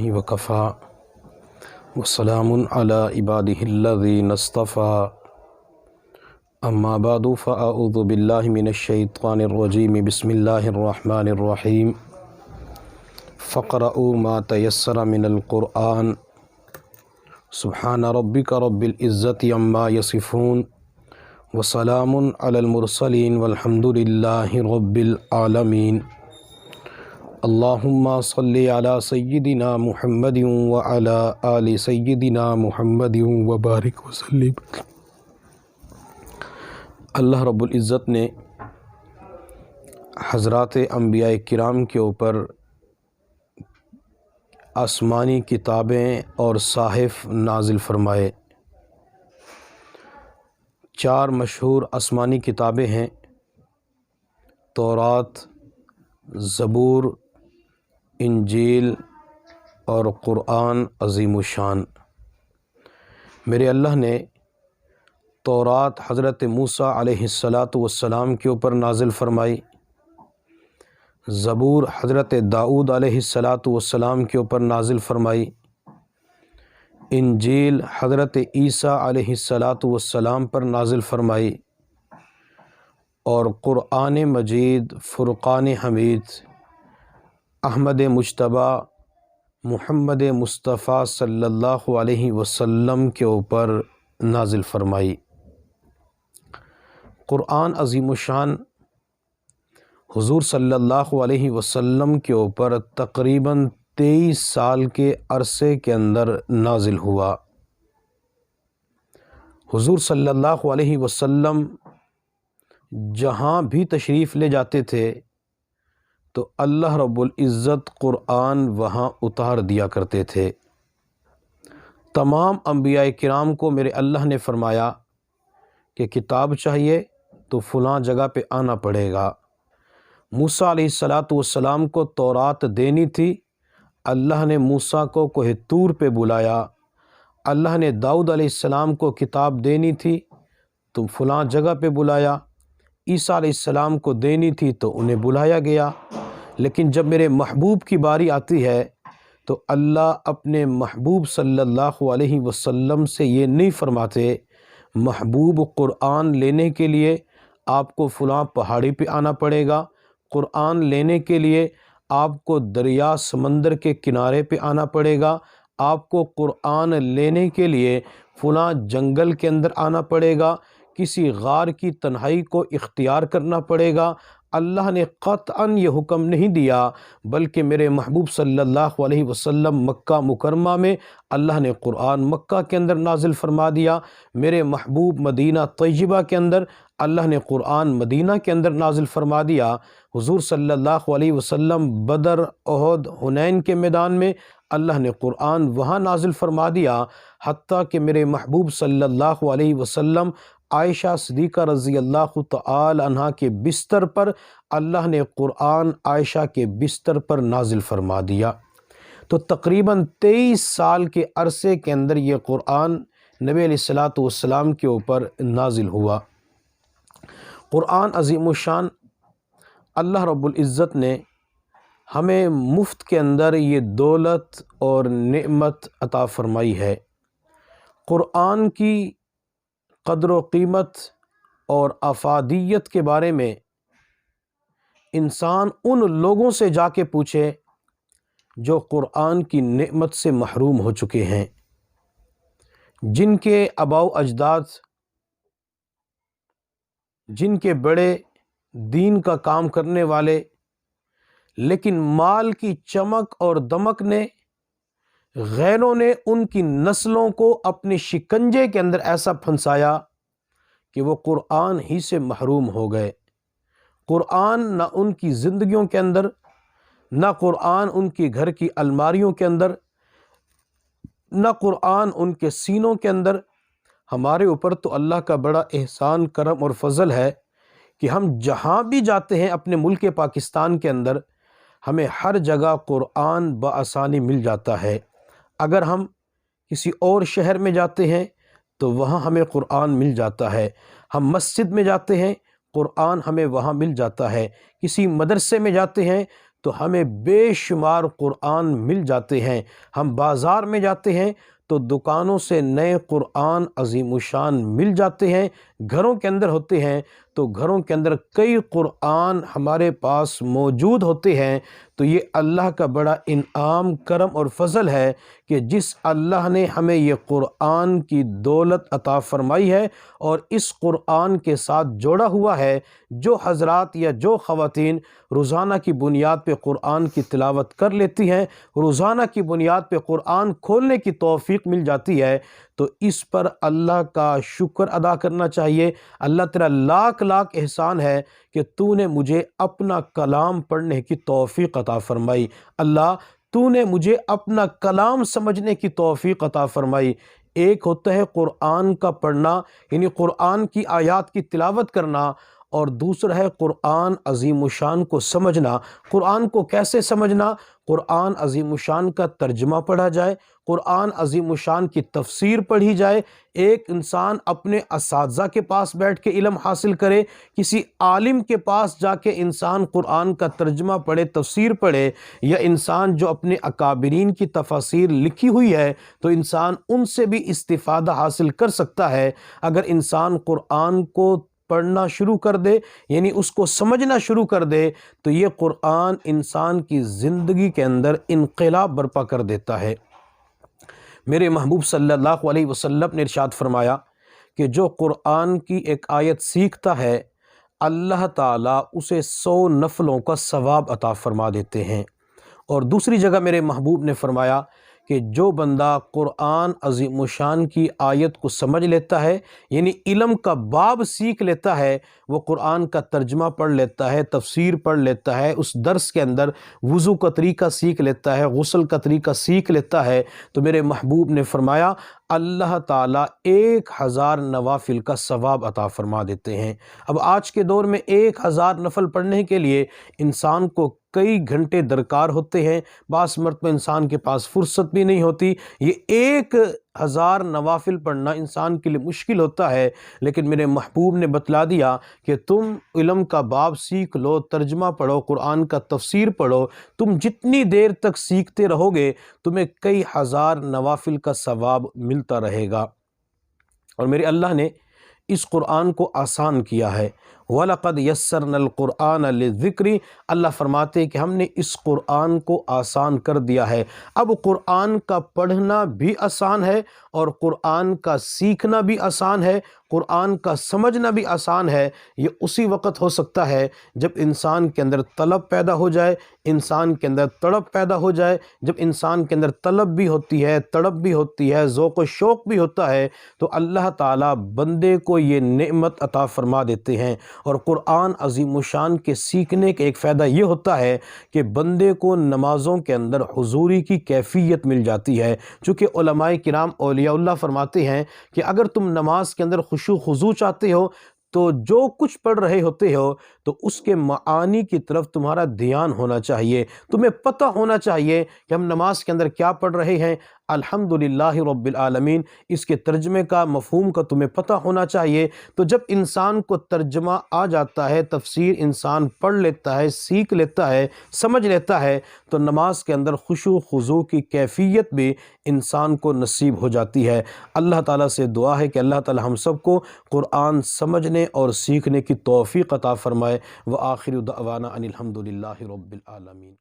وکفا وسلام علی عباده الذین اصطفى اما بعد فاعوذ باللہ من الشیطان الرجیم بسم اللہ الرحمن الرحیم فقرؤوا ما تیسر من القرآن سبحان ربک رب العزت عما یصفون وسلام علی المرسلین والحمد للہ رب العالمین اللہم صلی علی سیدنا محمد وعلی آل سیدنا محمد وبارک وسلم۔ اللہ رب العزت نے حضرات انبیاء کرام کے اوپر آسمانی کتابیں اور صحائف نازل فرمائے۔ 4 مشہور آسمانی کتابیں ہیں: تورات، زبور، انجیل اور قرآن عظیم الشان۔ میرے اللہ نے تورات حضرت موسیٰ علیہ السلام کے اوپر نازل فرمائی، زبور حضرت داؤد علیہ السلام کے اوپر نازل فرمائی، انجیل حضرت عیسیٰ علیہ السلام پر نازل فرمائی، اور قرآن مجید فرقان حمید احمد مجتبیٰ محمد مصطفیٰ صلی اللہ علیہ وسلم کے اوپر نازل فرمائی۔ قرآن عظیم الشان حضور صلی اللہ علیہ وسلم کے اوپر تقریباً 23 سال کے عرصے کے اندر نازل ہوا۔ حضور صلی اللہ علیہ وسلم جہاں بھی تشریف لے جاتے تھے تو اللہ رب العزت قرآن وہاں اتار دیا کرتے تھے۔ تمام انبیاء کرام کو میرے اللہ نے فرمایا کہ کتاب چاہیے تو فلاں جگہ پہ آنا پڑے گا۔ موسیٰ علیہ السلام کو تورات دینی تھی، اللہ نے موسیٰ کو کوہ طور پہ بلایا۔ اللہ نے داؤد علیہ السلام کو کتاب دینی تھی تو فلاں جگہ پہ بلایا۔ عیسیٰ علیہ السلام کو دینی تھی تو انہیں بلایا گیا۔ لیکن جب میرے محبوب کی باری آتی ہے تو اللہ اپنے محبوب صلی اللہ علیہ وسلم سے یہ نہیں فرماتے محبوب قرآن لینے کے لیے آپ کو فلاں پہاڑی پہ آنا پڑے گا، قرآن لینے کے لیے آپ کو دریا سمندر کے کنارے پہ آنا پڑے گا، آپ کو قرآن لینے کے لیے فلاں جنگل کے اندر آنا پڑے گا، کسی غار کی تنہائی کو اختیار کرنا پڑے گا۔ اللہ نے قطعاً یہ حکم نہیں دیا، بلکہ میرے محبوب صلی اللہ علیہ وسلم مکہ مکرمہ میں اللہ نے قرآن مکہ کے اندر نازل فرما دیا، میرے محبوب مدینہ طیبہ کے اندر اللہ نے قرآن مدینہ کے اندر نازل فرما دیا۔ حضور صلی اللہ علیہ وسلم بدر، احد، حنین کے میدان میں اللہ نے قرآن وہاں نازل فرما دیا، حتیٰ کہ میرے محبوب صلی اللہ علیہ وسلم عائشہ صدیقہ رضی اللہ تعالی عنہا کے بستر پر اللہ نے قرآن عائشہ کے بستر پر نازل فرما دیا۔ تو تقریباً 23 سال کے عرصے کے اندر یہ قرآن نبی علیہ السلام کے اوپر نازل ہوا۔ قرآن عظیم الشان اللہ رب العزت نے ہمیں مفت کے اندر یہ دولت اور نعمت عطا فرمائی ہے۔ قرآن کی قدر و قیمت اور افادیت کے بارے میں انسان ان لوگوں سے جا کے پوچھے جو قرآن کی نعمت سے محروم ہو چکے ہیں، جن کے آباء و اجداد، جن کے بڑے دین کا کام کرنے والے، لیکن مال کی چمک اور دمک نے، غیروں نے ان کی نسلوں کو اپنے شکنجے کے اندر ایسا پھنسایا کہ وہ قرآن ہی سے محروم ہو گئے۔ قرآن نہ ان کی زندگیوں کے اندر، نہ قرآن ان کی گھر کی الماریوں کے اندر، نہ قرآن ان کے سینوں کے اندر۔ ہمارے اوپر تو اللہ کا بڑا احسان، کرم اور فضل ہے کہ ہم جہاں بھی جاتے ہیں اپنے ملک پاکستان کے اندر، ہمیں ہر جگہ قرآن بآسانی مل جاتا ہے۔ اگر ہم کسی اور شہر میں جاتے ہیں تو وہاں ہمیں قرآن مل جاتا ہے، ہم مسجد میں جاتے ہیں قرآن ہمیں وہاں مل جاتا ہے، کسی مدرسے میں جاتے ہیں تو ہمیں بے شمار قرآن مل جاتے ہیں۔ ہم بازار میں جاتے ہیں تو دکانوں سے نئے قرآن عظیم الشان مل جاتے ہیں، گھروں کے اندر ہوتے ہیں تو گھروں کے اندر کئی قرآن ہمارے پاس موجود ہوتے ہیں۔ تو یہ اللہ کا بڑا انعام، کرم اور فضل ہے کہ جس اللہ نے ہمیں یہ قرآن کی دولت عطا فرمائی ہے اور اس قرآن کے ساتھ جوڑا ہوا ہے۔ جو حضرات یا جو خواتین روزانہ کی بنیاد پہ قرآن کی تلاوت کر لیتی ہیں، روزانہ کی بنیاد پہ قرآن کھولنے کی توفیق مل جاتی ہے، تو اس پر اللہ کا شکر ادا کرنا چاہیے۔ اللہ تیرا لاکھ لاکھ احسان ہے کہ تو نے مجھے اپنا کلام پڑھنے کی توفیق عطا فرمائی۔ اللہ تو نے مجھے اپنا کلام سمجھنے کی توفیق عطا فرمائی۔ ایک ہوتا ہے قرآن کا پڑھنا، یعنی قرآن کی آیات کی تلاوت کرنا، اور دوسرا ہے قرآن عظیم الشان کو سمجھنا۔ قرآن کو کیسے سمجھنا؟ قرآن عظیم الشان کا ترجمہ پڑھا جائے، قرآن عظیم الشان کی تفسیر پڑھی جائے، ایک انسان اپنے اساتذہ کے پاس بیٹھ کے علم حاصل کرے، کسی عالم کے پاس جا کے انسان قرآن کا ترجمہ پڑھے، تفسیر پڑھے، یا انسان جو اپنے اکابرین کی تفاسیر لکھی ہوئی ہے تو انسان ان سے بھی استفادہ حاصل کر سکتا ہے۔ اگر انسان قرآن کو پڑھنا شروع کر دے، یعنی اس کو سمجھنا شروع کر دے، تو یہ قرآن انسان کی زندگی کے اندر انقلاب برپا کر دیتا ہے۔ میرے محبوب صلی اللہ علیہ وسلم نے ارشاد فرمایا کہ جو قرآن کی ایک آیت سیکھتا ہے، اللہ تعالیٰ اسے 100 نفلوں کا ثواب عطا فرما دیتے ہیں۔ اور دوسری جگہ میرے محبوب نے فرمایا کہ جو بندہ قرآن عظیم الشان کی آیت کو سمجھ لیتا ہے، یعنی علم کا باب سیکھ لیتا ہے، وہ قرآن کا ترجمہ پڑھ لیتا ہے، تفسیر پڑھ لیتا ہے، اس درس کے اندر وضو کا طریقہ سیکھ لیتا ہے، غسل کا طریقہ سیکھ لیتا ہے، تو میرے محبوب نے فرمایا اللہ تعالیٰ 1000 نوافل کا ثواب عطا فرما دیتے ہیں۔ اب آج کے دور میں 1000 نفل پڑھنے کے لیے انسان کو کئی گھنٹے درکار ہوتے ہیں، بعض مرتبہ انسان کے پاس فرصت بھی نہیں ہوتی۔ یہ 1000 نوافل پڑھنا انسان کے لیے مشکل ہوتا ہے، لیکن میرے محبوب نے بتلا دیا کہ تم علم کا باب سیکھ لو، ترجمہ پڑھو، قرآن کا تفسیر پڑھو، تم جتنی دیر تک سیکھتے رہو گے تمہیں کئی ہزار نوافل کا ثواب ملتا رہے گا۔ اور میرے اللہ نے اس قرآن کو آسان کیا ہے۔ وَلَقَدْ يَسَّرْنَا الْقُرْآنَ لِلذِّكْرِ، اللہ فرماتے ہیں کہ ہم نے اس قرآن کو آسان کر دیا ہے۔ اب قرآن کا پڑھنا بھی آسان ہے اور قرآن کا سیکھنا بھی آسان ہے، قرآن کا سمجھنا بھی آسان ہے۔ یہ اسی وقت ہو سکتا ہے جب انسان کے اندر طلب پیدا ہو جائے، انسان کے اندر تڑپ پیدا ہو جائے۔ جب انسان کے اندر طلب بھی ہوتی ہے، تڑپ بھی ہوتی ہے، ذوق و شوق بھی ہوتا ہے، تو اللہ تعالیٰ بندے کو یہ نعمت عطا فرما دیتے ہیں۔ اور قرآن عظیم الشان کے سیکھنے کا ایک فائدہ یہ ہوتا ہے کہ بندے کو نمازوں کے اندر حضوری کی کیفیت مل جاتی ہے، چونکہ علماء کرام اولیاء اللہ فرماتے ہیں کہ اگر تم نماز کے اندر خشوع خضوع چاہتے ہو تو جو کچھ پڑھ رہے ہوتے ہو تو اس کے معانی کی طرف تمہارا دھیان ہونا چاہیے، تمہیں پتہ ہونا چاہیے کہ ہم نماز کے اندر کیا پڑھ رہے ہیں۔ الحمدللہ رب العالمین، اس کے ترجمے کا مفہوم کا تمہیں پتہ ہونا چاہیے۔ تو جب انسان کو ترجمہ آ جاتا ہے، تفسیر انسان پڑھ لیتا ہے، سیکھ لیتا ہے، سمجھ لیتا ہے، تو نماز کے اندر خشوع خضوع کی کیفیت بھی انسان کو نصیب ہو جاتی ہے۔ اللہ تعالیٰ سے دعا ہے کہ اللہ تعالیٰ ہم سب کو قرآن سمجھنے اور سیکھنے کی توفیق عطا فرمائے۔ وآخر دعوانا ان الحمدللہ رب العالمین۔